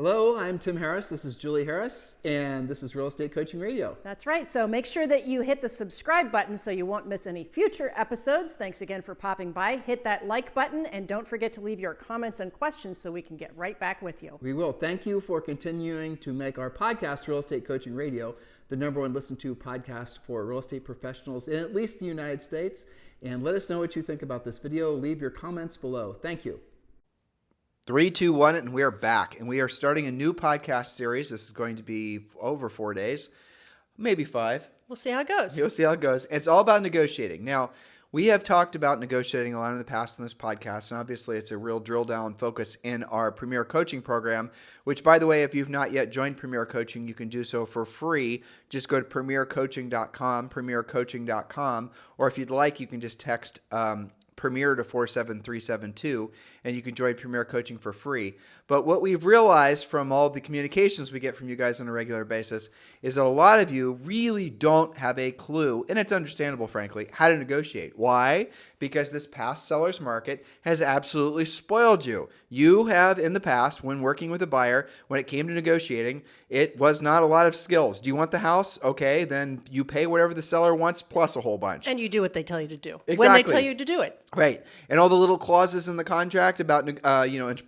Hello, I'm Tim Harris. This is Julie Harris, and this is Real Estate Coaching Radio. That's right. So make sure that you hit the subscribe button so you won't miss any future episodes. Thanks again for popping by. Hit that like button, and don't forget to leave your comments and questions so we can get right back with you. We will. Thank you for continuing to make our podcast, Real Estate Coaching Radio, the #1 listened to podcast for real estate professionals in at least the United States. And let us know what you think about this video. Leave your comments below. Thank you. 3, 2, 1, and we are back. And we are starting a new podcast series. This is going to be over 4 days, maybe 5. We'll see how it goes. You'll see how it goes. It's all about negotiating. Now, we have talked about negotiating a lot in the past in this podcast, and obviously it's a real drill down focus in our Premier Coaching program, which, by the way, if you've not yet joined Premier Coaching, you can do so for free. Just go to premiercoaching.com, or if you'd like, you can just text Premier to 47372, and you can join Premier Coaching for free. But what we've realized from all the communications we get from you guys on a regular basis is that a lot of you really don't have a clue, and it's understandable, frankly, how to negotiate. Why? Because this past seller's market has absolutely spoiled you. You have, in the past, when working with a buyer, when it came to negotiating, it was not a lot of skills. Do you want the house? Okay, then you pay whatever the seller wants plus a whole bunch. And you do what they tell you to do. Exactly. When they tell you to do it. Right. And all the little clauses in the contract about,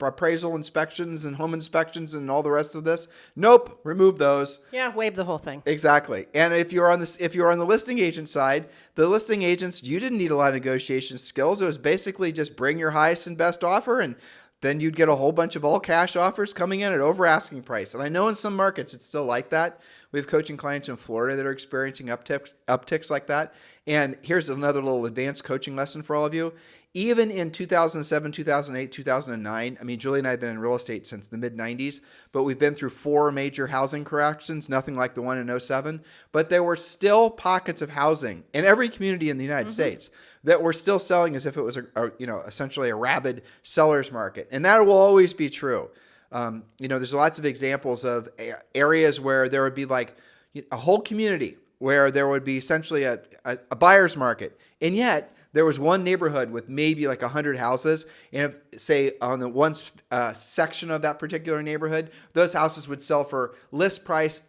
appraisal inspections and home inspections and all the rest of this. Nope. Remove those. Yeah, waive the whole thing. Exactly. And if you're on the listing agent side, the listing agents, you didn't need a lot of negotiation skills. It was basically just bring your highest and best offer, and then you'd get a whole bunch of all cash offers coming in at over asking price. And I know in some markets it's still like that. We have coaching clients in Florida that are experiencing upticks like that. And here's another little advanced coaching lesson for all of you. Even in 2007, 2008, 2009, I mean, Julie and I have been in real estate since the mid-90s, but we've been through 4 major housing corrections, nothing like the one in '07. But there were still pockets of housing in every community in the United States that were still selling as if it was essentially a rabid seller's market. And that will always be true. There's lots of examples of areas where there would be like a whole community where there would be essentially a buyer's market. And yet there was one neighborhood with maybe like 100 houses. And if, say on the one section of that particular neighborhood, those houses would sell for list price,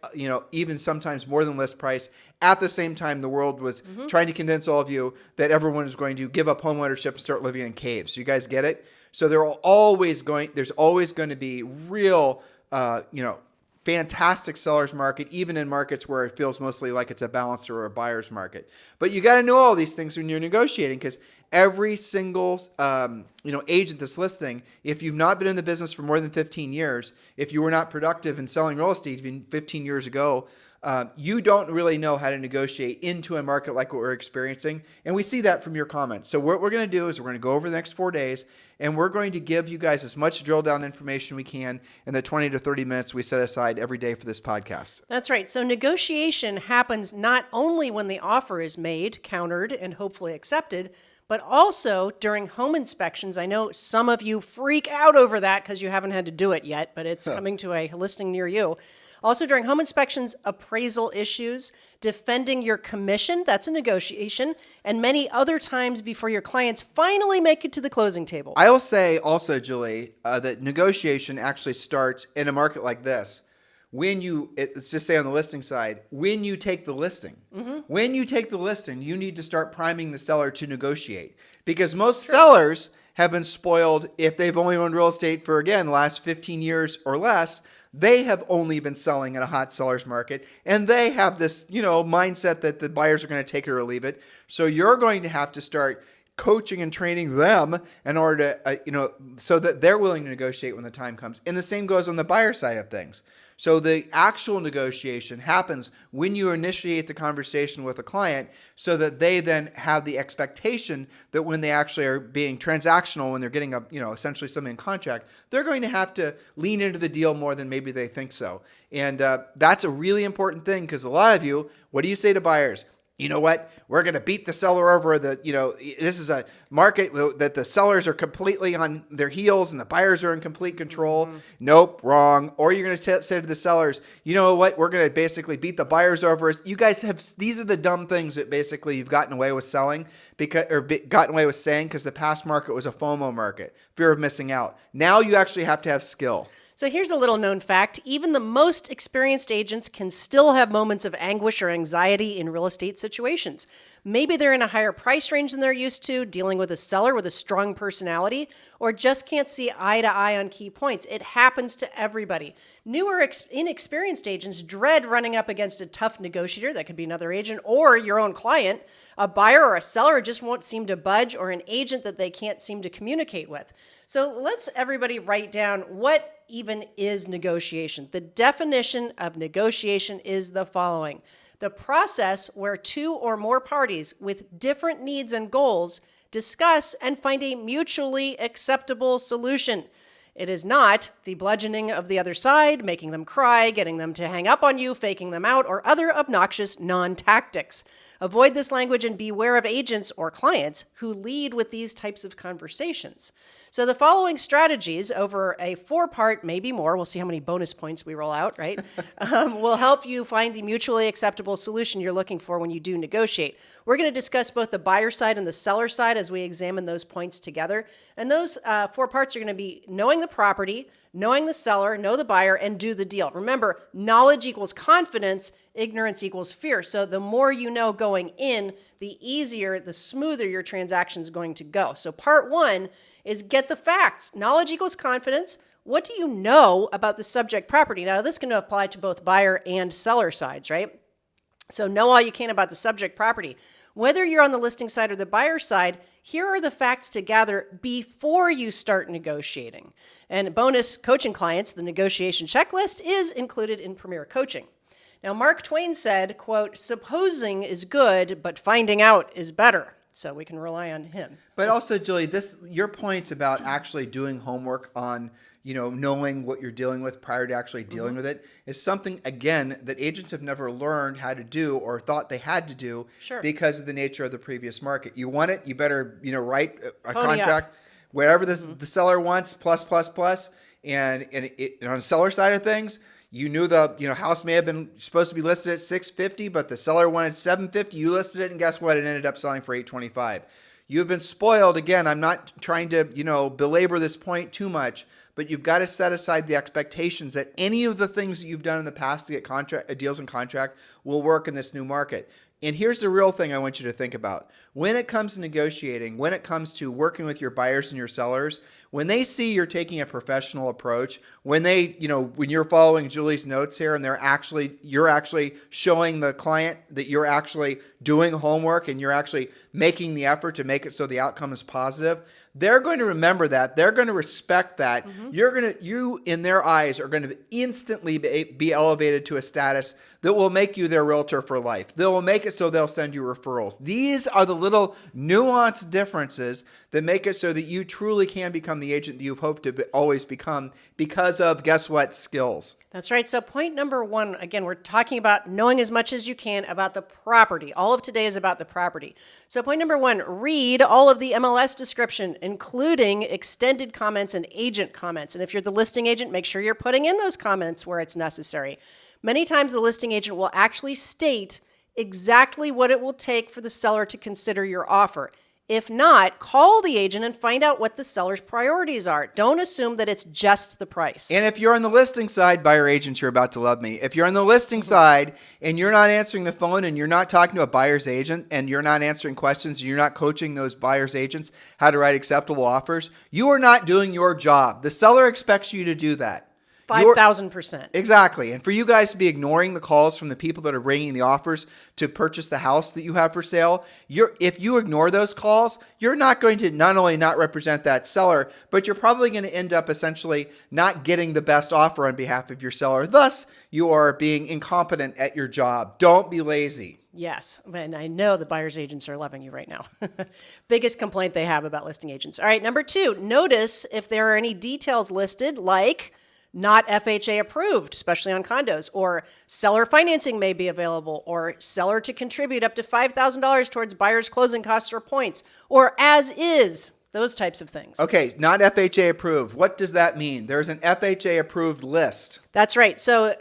even sometimes more than list price. At the same time, the world was trying to convince all of you that everyone is going to give up home ownership and start living in caves. You guys get it? So there's always going to be real, fantastic seller's market, even in markets where it feels mostly like it's a balanced or a buyer's market. But you got to know all these things when you're negotiating, because every single, agent that's listing, if you've not been in the business for more than 15 years, if you were not productive in selling real estate even 15 years ago, you don't really know how to negotiate into a market like what we're experiencing. And we see that from your comments. So what we're going to do is we're going to go over the next 4 days, and we're going to give you guys as much drill down information we can in the 20 to 30 minutes we set aside every day for this podcast. That's right. So negotiation happens not only when the offer is made, countered, and hopefully accepted, but also during home inspections. I know some of you freak out over that because you haven't had to do it yet, but it's coming to a listing near you. Also during home inspections, appraisal issues, defending your commission, that's a negotiation, and many other times before your clients finally make it to the closing table. I will say also, Julie, that negotiation actually starts in a market like this. Let's just say on the listing side, when you take the listing. When you take the listing, you need to start priming the seller to negotiate. Because most sellers have been spoiled if they've only owned real estate for, again, the last 15 years or less. They have only been selling in a hot seller's market, and they have this, mindset that the buyers are going to take it or leave it. So you're going to have to start coaching and training them in order to, so that they're willing to negotiate when the time comes. And the same goes on the buyer side of things. So the actual negotiation happens when you initiate the conversation with a client, so that they then have the expectation that when they actually are being transactional, when they're getting essentially something in contract, they're going to have to lean into the deal more than maybe they think so. And that's a really important thing, because a lot of you, what do you say to buyers? You know what? We're going to beat the seller over this is a market that the sellers are completely on their heels and the buyers are in complete control. Nope, wrong. Or you're going to say to the sellers, you know what? We're going to basically beat the buyers over. You guys these are the dumb things that basically you've gotten away with saying because the past market was a FOMO market, fear of missing out. Now you actually have to have skill. So here's a little known fact. Even the most experienced agents can still have moments of anguish or anxiety in real estate situations. Maybe they're in a higher price range than they're used to, dealing with a seller with a strong personality, or just can't see eye to eye on key points. It happens to everybody. Newer, inexperienced agents dread running up against a tough negotiator, that could be another agent, or your own client, a buyer or a seller just won't seem to budge, or an agent that they can't seem to communicate with. So let's everybody write down what even is negotiation. The definition of negotiation is the following: the process where two or more parties with different needs and goals discuss and find a mutually acceptable solution. It is not the bludgeoning of the other side, making them cry, getting them to hang up on you, faking them out, or other obnoxious non-tactics. Avoid this language and beware of agents or clients who lead with these types of conversations. So the following strategies over a 4-part, maybe more, we'll see how many bonus points we roll out, right? Will help you find the mutually acceptable solution you're looking for when you do negotiate. We're going to discuss both the buyer side and the seller side as we examine those points together. And those 4 parts are going to be knowing the property, knowing the seller, know the buyer, and do the deal. Remember, knowledge equals confidence, ignorance equals fear. So the more you know going in, the easier, the smoother your transaction is going to go. So part 1 is get the facts. Knowledge equals confidence. What do you know about the subject property? Now, this can apply to both buyer and seller sides, right? So know all you can about the subject property. Whether you're on the listing side or the buyer side, here are the facts to gather before you start negotiating. And bonus coaching clients, the negotiation checklist is included in Premier Coaching. Now, Mark Twain said, quote, "Supposing is good, but finding out is better." So we can rely on him. But also, Julie, your points about actually doing homework on, knowing what you're dealing with prior to actually dealing with it is something, again, that agents have never learned how to do or thought they had to do because of the nature of the previous market. You want it, you better, write a contract, wherever the seller wants, plus. And on the seller side of things, you knew the house may have been supposed to be listed at $650, but the seller wanted $750. You listed it, and guess what? It ended up selling for $825. You've been spoiled. Again, I'm not trying to belabor this point too much, but you've got to set aside the expectations that any of the things that you've done in the past to get deals in contract will work in this new market. And here's the real thing I want you to think about. When it comes to negotiating, when it comes to working with your buyers and your sellers, when they see you're taking a professional approach, when when you're following Julie's notes here and you're actually showing the client that you're actually doing homework and you're actually making the effort to make it so the outcome is positive, they're going to remember that. They're going to respect that. You in their eyes are going to instantly be elevated to a status that will make you their realtor for life. They will make it so they'll send you referrals. These are the little nuanced differences that make it so that you truly can become the agent that you've hoped to always become because of, guess what, skills. That's right. So point number 1, again, we're talking about knowing as much as you can about the property. All of today is about the property. So point number 1, read all of the MLS description, including extended comments and agent comments. And if you're the listing agent, make sure you're putting in those comments where it's necessary. Many times the listing agent will actually state exactly what it will take for the seller to consider your offer. If not, call the agent and find out what the seller's priorities are. Don't assume that it's just the price. And if you're on the listing side, buyer agents, you're about to love me. If you're on the listing side and you're not answering the phone and you're not talking to a buyer's agent and you're not answering questions, you're not coaching those buyer's agents how to write acceptable offers, you are not doing your job. The seller expects you to do that. 5,000%. Exactly. And for you guys to be ignoring the calls from the people that are bringing the offers to purchase the house that you have for sale, if you ignore those calls, you're not going to not only not represent that seller, but you're probably going to end up essentially not getting the best offer on behalf of your seller. Thus, you are being incompetent at your job. Don't be lazy. Yes, and I know the buyer's agents are loving you right now. Biggest complaint they have about listing agents. All right, number 2, notice if there are any details listed like not FHA approved, especially on condos, or seller financing may be available, or seller to contribute up to $5,000 towards buyer's closing costs or points, or as is, those types of things. Okay, not FHA approved. What does that mean? There's an FHA approved list. That's right. So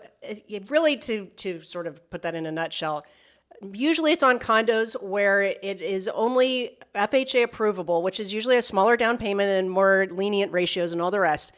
really to sort of put that in a nutshell, usually it's on condos where it is only FHA approvable, which is usually a smaller down payment and more lenient ratios and all the rest.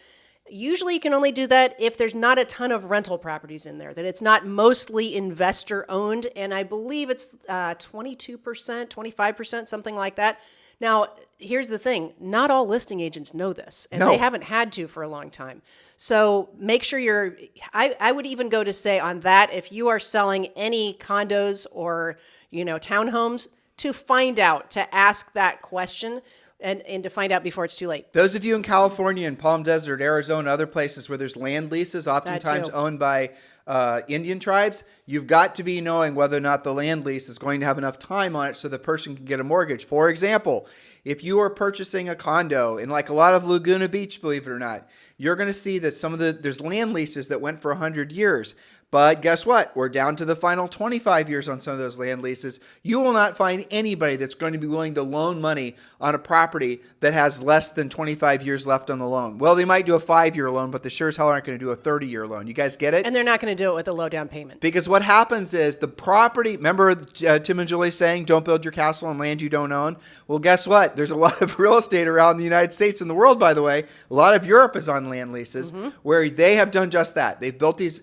Usually you can only do that if there's not a ton of rental properties in there, that it's not mostly investor owned. And I believe it's 22%, 25%, something like that. Now, here's the thing. Not all listing agents know this, and No. they haven't had to for a long time. So make sure I would even go to say on that, if you are selling any condos or, townhomes, to find out, to ask that question and to find out before it's too late. Those of you in California and Palm Desert, Arizona, other places where there's land leases, oftentimes owned by Indian tribes, you've got to be knowing whether or not the land lease is going to have enough time on it so the person can get a mortgage. For example, if you are purchasing a condo in like a lot of Laguna Beach, believe it or not, you're going to see that there's land leases that went for 100 years. But guess what? We're down to the final 25 years on some of those land leases. You will not find anybody that's going to be willing to loan money on a property that has less than 25 years left on the loan. Well, they might do a 5-year loan, but they sure as hell aren't going to do a 30-year loan. You guys get it? And they're not going to do it with a low down payment. Because what happens is the property, remember Tim and Julie saying, don't build your castle on land you don't own? Well, guess what? There's a lot of real estate around the United States and the world, by the way. A lot of Europe is on land leases where they have done just that. They've built these,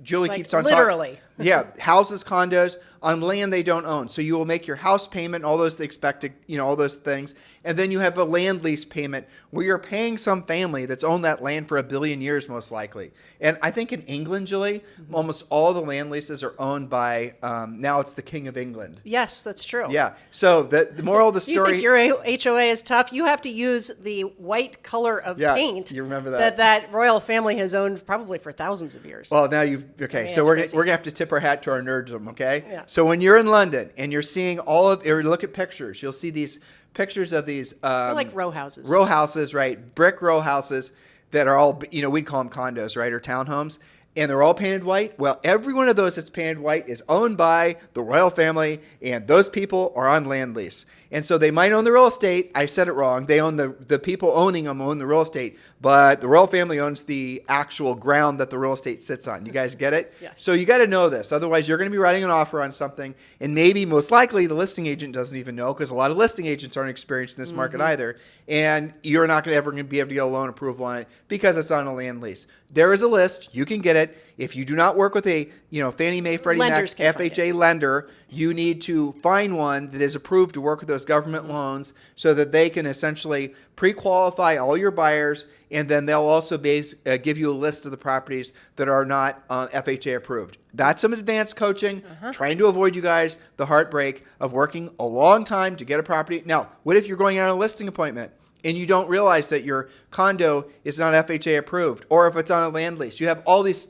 Julie keeps on literally. talking. Yeah, houses, condos on land they don't own. So you will make your house payment, all those expected, all those things. And then you have a land lease payment where you're paying some family that's owned that land for 1 billion years, most likely. And I think in England, Julie, almost all the land leases are owned by, now it's the King of England. Yes, that's true. Yeah. So the moral of the You story. think your HOA is tough? You have to use the white color of paint. You remember that. that royal family has owned probably for thousands of years. Well, now okay. So it's we're crazy. going to have to tip our hat to our nerddom, okay? Yeah. So when you're in London and you're seeing or look at pictures, you'll see these pictures of these They're like row houses. row houses, right? Brick row houses that are all, we'd call them condos, right? Or townhomes. And they're all painted white. Well, every one of those that's painted white is owned by the royal family, and those people are on land lease. And so they might own the real estate. I said it wrong. They own the people owning them own the real estate, but the royal family owns the actual ground that the real estate sits on. You guys get it? Yes. So you got to know this. Otherwise, you're going to be writing an offer on something, and maybe most likely the listing agent doesn't even know, because a lot of listing agents aren't experienced in this market either. And you're not going to ever be able to get a loan approval on it because it's on a land lease. There is a list. You can get it. If you do not work with a Fannie Mae, Freddie Mac, Lenders can find FHA lender, you need to find one that is approved to work with those government loans so that they can essentially pre-qualify all your buyers, and then they'll also give you a list of the properties that are not FHA approved. That's some advanced coaching, trying to avoid you guys the heartbreak of working a long time to get a property. Now, what if you're going out on a listing appointment and you don't realize that your condo is not FHA approved, or if it's on a land lease? You have all these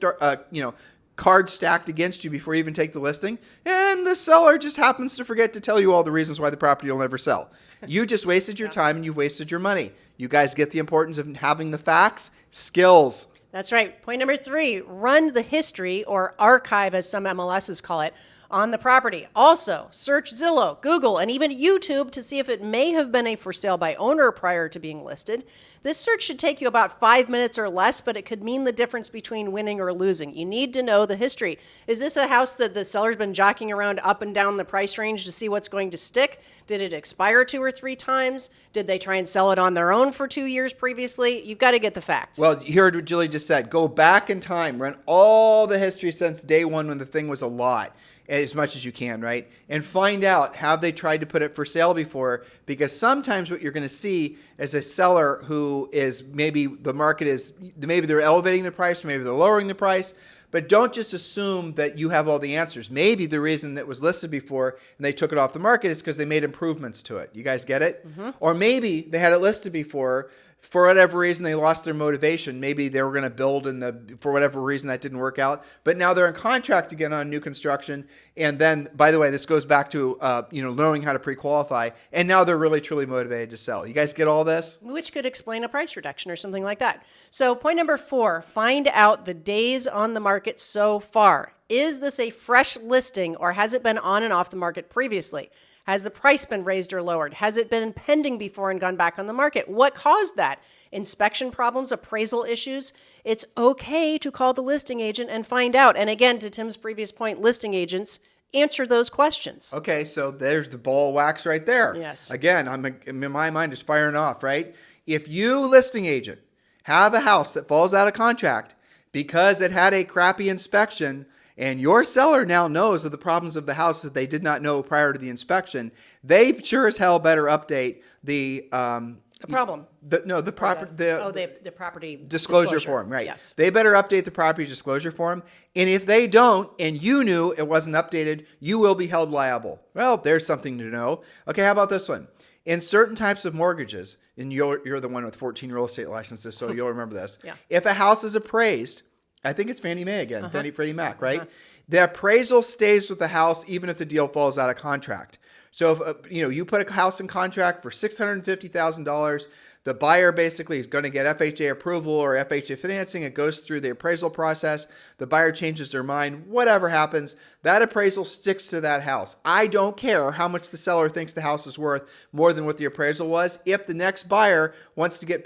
cards stacked against you before you even take the listing, and the seller just happens to forget to tell you all the reasons why the property will never sell. You just wasted your time and you've wasted your money. You guys get the importance of having the facts, skills. That's right. Point number 3, run the history, or archive as some MLSs call it, on the property. Also, search Zillow, Google, and even YouTube to see if it may have been a for sale by owner prior to being listed. This search should take you about 5 minutes or less, but it could mean the difference between winning or losing. You need to know the history. Is this a house that the seller's been jockeying around up and down the price range to see what's going to stick? Did it expire 2 or 3 times? Did they try and sell it on their own for 2 years previously? You've got to get the facts. Well, you heard what Julie just said. Go back in time. Run all the history since day one when the thing was a lot, as much as you can, right? And find out, have they tried to put it for sale before? Because sometimes what you're going to see is a seller who is, maybe the market is, maybe they're elevating the price, or maybe they're lowering the price. But don't just assume that you have all the answers. Maybe the reason that was listed before and they took it off the market is because they made improvements to it. You guys get it? Or maybe they had it listed before. For whatever reason, they lost their motivation. Maybe they were going to build, and for whatever reason that didn't work out. But now they're in contract again on new construction. And then, by the way, this goes back to knowing how to pre-qualify. And now they're really truly motivated to sell. You guys get all this? Which could explain a price reduction or something like that. So point number 4, find out the days on the market so far. Is this a fresh listing, or has it been on and off the market previously? Has the price been raised or lowered? Has it been pending before and gone back on the market? What caused that? Inspection problems, appraisal issues? It's okay to call the listing agent and find out. And again, to Tim's previous point, listing agents answer those questions. Okay, so there's the ball of wax right there. Yes. Again, my mind is firing off, right? If you, listing agent, have a house that falls out of contract because it had a crappy inspection, and your seller now knows of the problems of the house that they did not know prior to the inspection, they sure as hell better update the problem. The property disclosure form, right? Yes. They better update the property disclosure form. And if they don't, and you knew it wasn't updated, you will be held liable. Well, there's something to know. Okay, how about this one? In certain types of mortgages, and you're the one with 14 real estate licenses, so you'll remember this. Yeah. If a house is appraised, I think it's Fannie Mae again, Freddie Mac, right? The appraisal stays with the house even if the deal falls out of contract. So if you put a house in contract for $650,000, the buyer basically is going to get FHA approval or FHA financing. It goes through the appraisal process. The buyer changes their mind. Whatever happens, that appraisal sticks to that house. I don't care how much the seller thinks the house is worth more than what the appraisal was. If the next buyer wants to get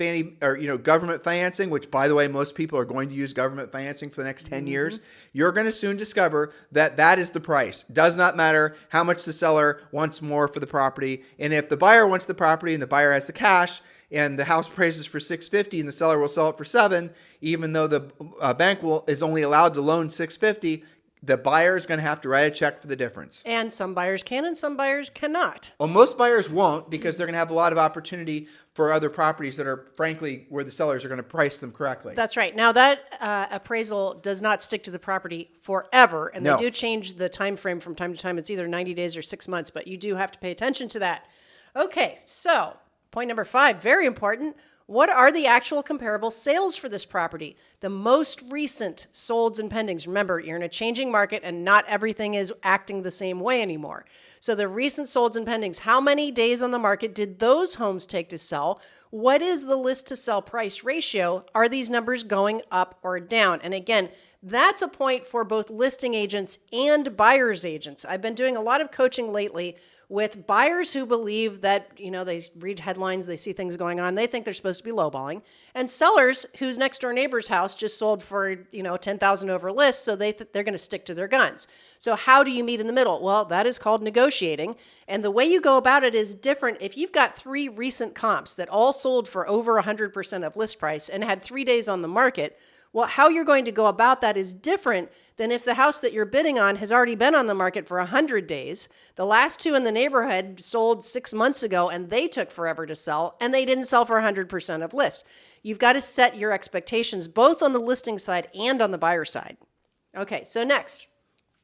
government financing, which by the way, most people are going to use government financing for the next 10 years, you're going to soon discover that that is the price. Does not matter how much the seller wants more for the property. And if the buyer wants the property and the buyer has the cash, and the house appraises for $650 and the seller will sell it for $7, even though the bank is only allowed to loan $650, the buyer is going to have to write a check for the difference. And some buyers can and some buyers cannot. Well, most buyers won't because they're going to have a lot of opportunity for other properties that are, frankly, where the sellers are going to price them correctly. That's right. Now, that appraisal does not stick to the property forever, and they do change the time frame from time to time. It's either 90 days or 6 months, but you do have to pay attention to that. Okay, so point number 5, very important. What are the actual comparable sales for this property? The most recent solds and pendings. Remember, you're in a changing market and not everything is acting the same way anymore. So the recent solds and pendings, how many days on the market did those homes take to sell? What is the list to sell price ratio? Are these numbers going up or down? And again, that's a point for both listing agents and buyer's agents. I've been doing a lot of coaching lately with buyers who believe that, they read headlines, they see things going on, they think they're supposed to be lowballing, and sellers whose next door neighbor's house just sold for, $10,000 over list, so they're going to stick to their guns. So how do you meet in the middle? Well, that is called negotiating, and the way you go about it is different. If you've got 3 recent comps that all sold for over 100% of list price and had 3 days on the market, well, how you're going to go about that is different than if the house that you're bidding on has already been on the market for 100 days. The last 2 in the neighborhood sold 6 months ago and they took forever to sell and they didn't sell for 100% of list. You've got to set your expectations both on the listing side and on the buyer side. Okay, so next,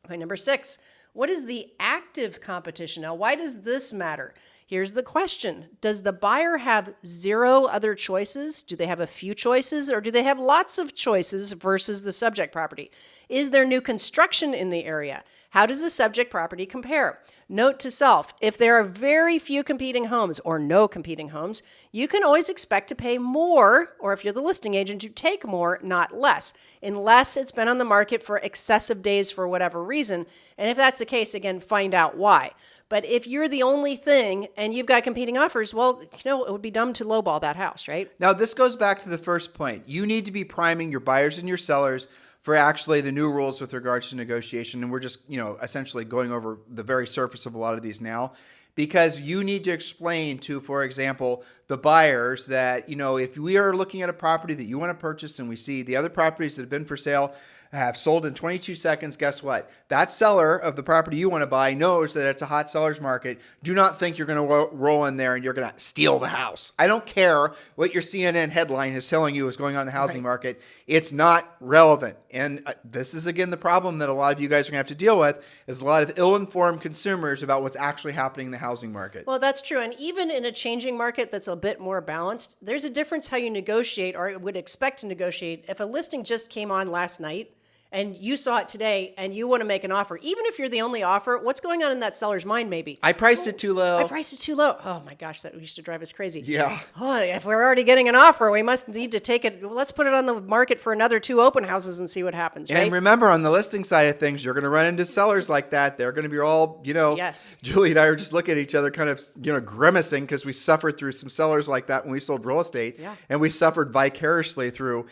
point number 6. What is the active competition? Now, why does this matter? Here's the question. Does the buyer have 0 other choices? Do they have a few choices, or do they have lots of choices versus the subject property? Is there new construction in the area? How does the subject property compare? Note to self, if there are very few competing homes or no competing homes, you can always expect to pay more, or if you're the listing agent, to take more, not less, unless it's been on the market for excessive days for whatever reason. And if that's the case, again, find out why. But if you're the only thing and you've got competing offers, well, it would be dumb to lowball that house, right? Now, this goes back to the first point. You need to be priming your buyers and your sellers for actually the new rules with regards to negotiation. And we're just, essentially going over the very surface of a lot of these now, because you need to explain to, for example, the buyers that, if we are looking at a property that you want to purchase and we see the other properties that have been for sale have sold in 22 seconds, guess what? That seller of the property you want to buy knows that it's a hot seller's market. Do not think you're going to roll in there and you're going to steal the house. I don't care what your CNN headline is telling you is going on in the housing market. It's not relevant. And this is, again, the problem that a lot of you guys are going to have to deal with, is a lot of ill-informed consumers about what's actually happening in the housing market. Well, that's true. And even in a changing market that's a bit more balanced, there's a difference how you negotiate, or would expect to negotiate. If a listing just came on last night, and you saw it today and you want to make an offer, even if you're the only offer, what's going on in that seller's mind maybe? I priced it too low. Oh my gosh, that used to drive us crazy. Yeah. Oh, if we're already getting an offer, we must need to take it. Well, let's put it on the market for another 2 open houses and see what happens, right? And remember, on the listing side of things, you're going to run into sellers like that. They're going to be all, Yes. Julie and I are just looking at each other kind of, grimacing, because we suffered through some sellers like that when we sold real estate. Yeah. And we suffered vicariously through,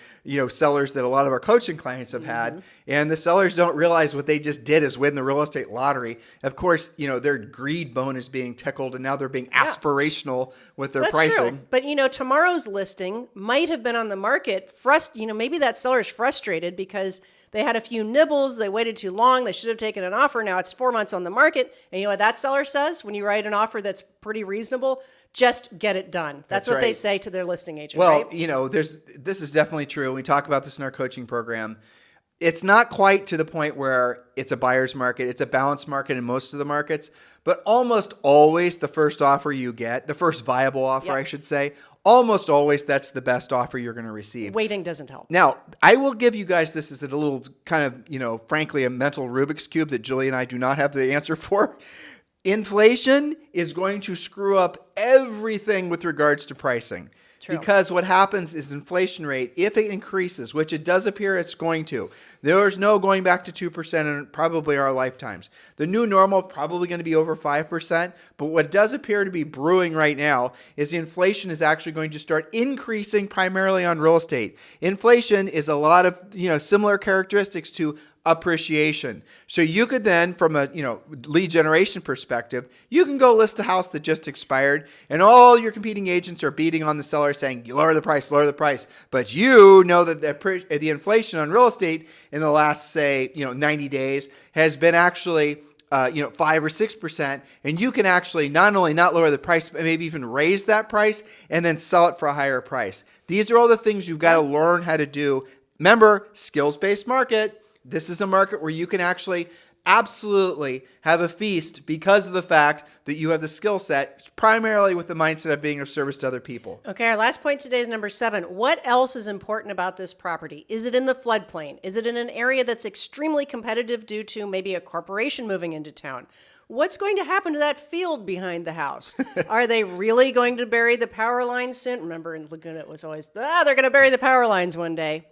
sellers that a lot of our coaching clients have had. And the sellers don't realize what they just did is win the real estate lottery. Of course, their greed bone is being tickled, and now they're being aspirational with their pricing. True. But tomorrow's listing might have been on the market. Maybe that seller's frustrated because they had a few nibbles. They waited too long. They should have taken an offer. Now it's 4 months on the market. And you know what that seller says when you write an offer that's pretty reasonable? Just get it done. That's what they say to their listing agent. Well, right? this is definitely true. We talk about this in our coaching program. It's not quite to the point where it's a buyer's market. It's a balanced market in most of the markets, but almost always the first offer you get, the first viable offer, I should say, almost always that's the best offer you're going to receive. Waiting doesn't help. Now, I will give you guys this as a little kind of, frankly, a mental Rubik's Cube that Julie and I do not have the answer for. Inflation is going to screw up everything with regards to pricing. True. Because what happens is inflation rate, if it increases, which it does appear it's going to, there's no going back to 2% in probably our lifetimes. The new normal probably going to be over 5%, but what does appear to be brewing right now is the inflation is actually going to start increasing primarily on real estate. Inflation is a lot of, similar characteristics to appreciation. So you could then, from a lead generation perspective, you can go list a house that just expired, and all your competing agents are beating on the seller saying, lower the price, lower the price. But you know that the inflation on real estate in the last, say, 90 days has been actually 5 or 6%, and you can actually not only not lower the price, but maybe even raise that price and then sell it for a higher price. These are all the things you've got to learn how to do. Remember, skills-based market. This is a market where you can actually absolutely have a feast because of the fact that you have the skill set, primarily with the mindset of being of service to other people. Okay, our last point today is number 7. What else is important about this property? Is it in the floodplain? Is it in an area that's extremely competitive due to maybe a corporation moving into town? What's going to happen to that field behind the house? Are they really going to bury the power lines soon? Remember in Laguna it was always, they're going to bury the power lines one day.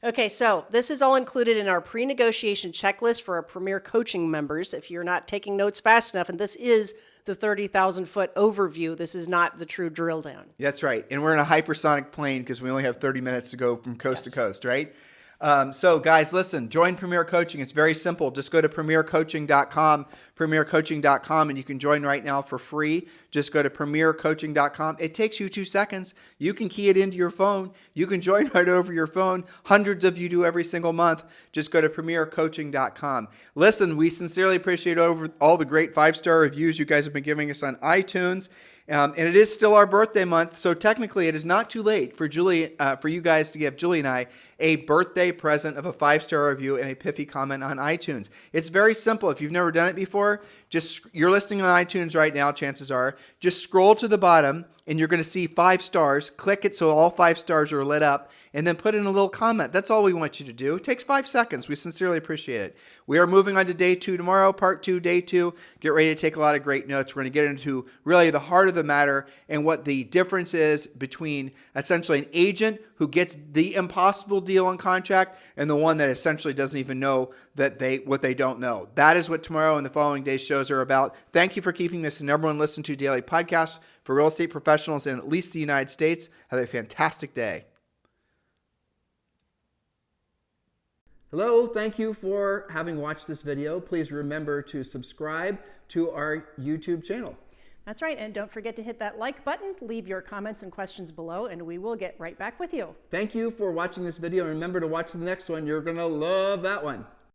Okay, so this is all included in our pre-negotiation checklist for our Premier Coaching members. If you're not taking notes fast enough, and this is the 30,000-foot overview, this is not the true drill down. That's right. And we're in a hypersonic plane because we only have 30 minutes to go from coast to coast, right? So guys, listen, join Premier Coaching. It's very simple. Just go to premiercoaching.com, premiercoaching.com, and you can join right now for free. Just go to premiercoaching.com. It takes you 2 seconds. You can key it into your phone. You can join right over your phone. Hundreds of you do every single month. Just go to premiercoaching.com. Listen, we sincerely appreciate all the great 5-star reviews you guys have been giving us on iTunes. And it is still our birthday month, so technically it is not too late for you guys to give Julie and I a birthday present of a 5-star review and a pithy comment on iTunes. It's very simple. If you've never done it before, you're listening on iTunes right now, chances are. Just scroll to the bottom, and you're going to see 5 stars. Click it so all 5 stars are lit up, and then put in a little comment. That's all we want you to do. It takes 5 seconds. We sincerely appreciate it. We are moving on to day 2 tomorrow, part 2, day 2. Get ready to take a lot of great notes. We're going to get into really the heart of the matter and what the difference is between essentially an agent who gets the impossible deal on contract and the one that essentially doesn't even know what they don't know. That is what tomorrow and the following day's shows are about. Thank you for keeping this the number 1 listened to daily podcast for real estate professionals in at least the United States. Have a fantastic day. Hello, thank you for having watched this video. Please remember to subscribe to our YouTube channel. That's right, and don't forget to hit that like button, leave your comments and questions below, and we will get right back with you. Thank you for watching this video, and remember to watch the next one. You're going to love that one.